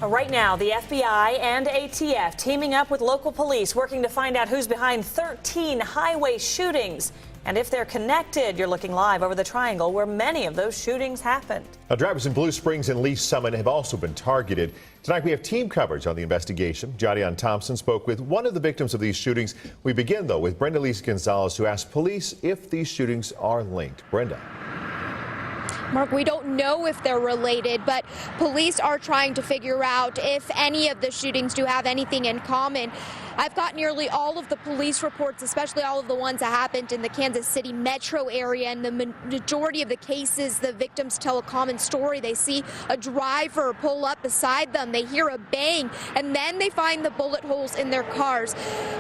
Right now, the FBI and ATF teaming up with local police, working to find out who's behind 13 highway shootings. And if they're connected, you're looking live over the Triangle where many of those shootings happened. Now, drivers in Blue Springs and Lee Summit have also been targeted. Tonight we have team coverage on the investigation. Jadian Thompson spoke with one of the victims of these shootings. We begin, though, with Brenda Lise Gonzalez, who asked police if these shootings are linked. Brenda. Mark, we don't know if they're related, but police are trying to figure out if any of the shootings do have anything in common. I've got nearly all of the police reports, especially all of the ones that happened in the Kansas City metro area, and the majority of the cases, the victims tell a common story. They see a driver pull up beside them, they hear a bang, and then they find the bullet holes in their cars.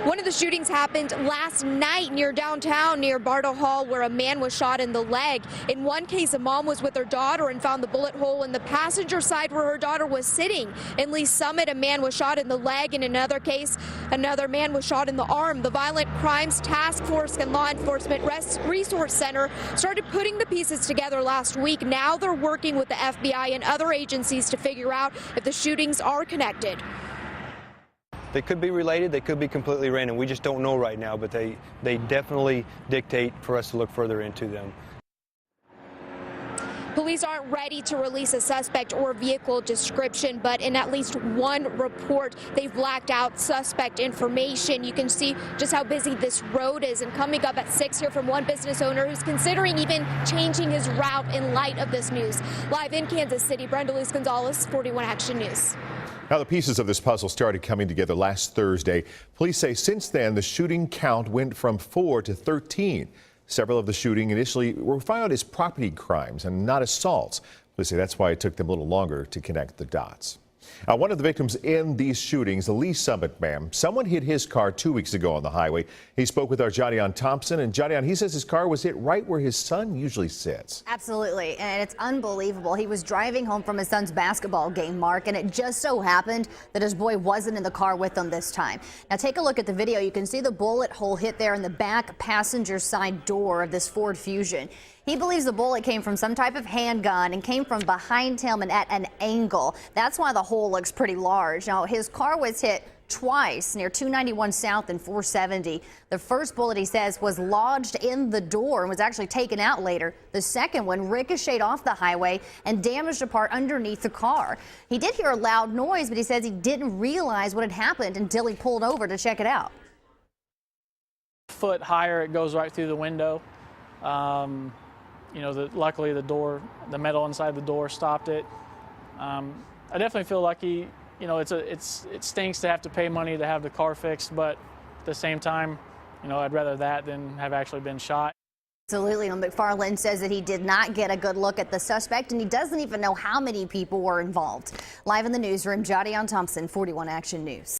One of the shootings happened last night near downtown, near Bartle Hall, where a man was shot in the leg. In one case, a mom was with her daughter and found the bullet hole in the passenger side where her daughter was sitting. In Lee Summit, a man was shot in the leg. In another case, another man was shot in the arm. The Violent Crimes Task Force and Law Enforcement Resource Center started putting the pieces together last week. Now they're working with the FBI and other agencies to figure out if the shootings are connected. They could be related, they could be completely random. We just don't know right now, but they definitely dictate for us to look further into them. Police aren't ready to release a suspect or vehicle description, but in at least one report, they've blacked out suspect information. You can see just how busy this road is. And coming up at 6 here from one business owner who's considering even changing his route in light of this news. Live in Kansas City, Brenda Lise Gonzalez, 41 Action News. Now, the pieces of this puzzle started coming together last Thursday. Police say since then, the shooting count went from 4 to 13. Several of the shooting initially were found as property crimes and not assaults. Police say that's why it took them a little longer to connect the dots. One of the victims in these shootings, the Lee Summit man, someone hit his car 2 weeks ago on the highway. He spoke with our Jadian Thompson, and Jadian, he says his car was hit right where his son usually sits. Absolutely, and it's unbelievable. He was driving home from his son's basketball game, Mark, and it just so happened that his boy wasn't in the car with him this time. Now take a look at the video. You can see the bullet hole hit there in the back passenger side door of this Ford Fusion. He believes the bullet came from some type of handgun and came from behind him and at an angle. That's why the hole looks pretty large. Now, his car was hit twice near 291 South and 470. The first bullet, he says, was lodged in the door and was actually taken out later. The second one ricocheted off the highway and damaged a part underneath the car. He did hear a loud noise, but he says he didn't realize what had happened until he pulled over to check it out. Foot higher, it goes right through the window. Luckily the metal inside the door stopped it. I definitely feel lucky. It stinks to have to pay money to have the car fixed, but at the same time, I'd rather that than have actually been shot. Absolutely. McFarland says that he did not get a good look at the suspect, and he doesn't even know how many people were involved. Live in the newsroom, Jadian Thompson, 41 Action News.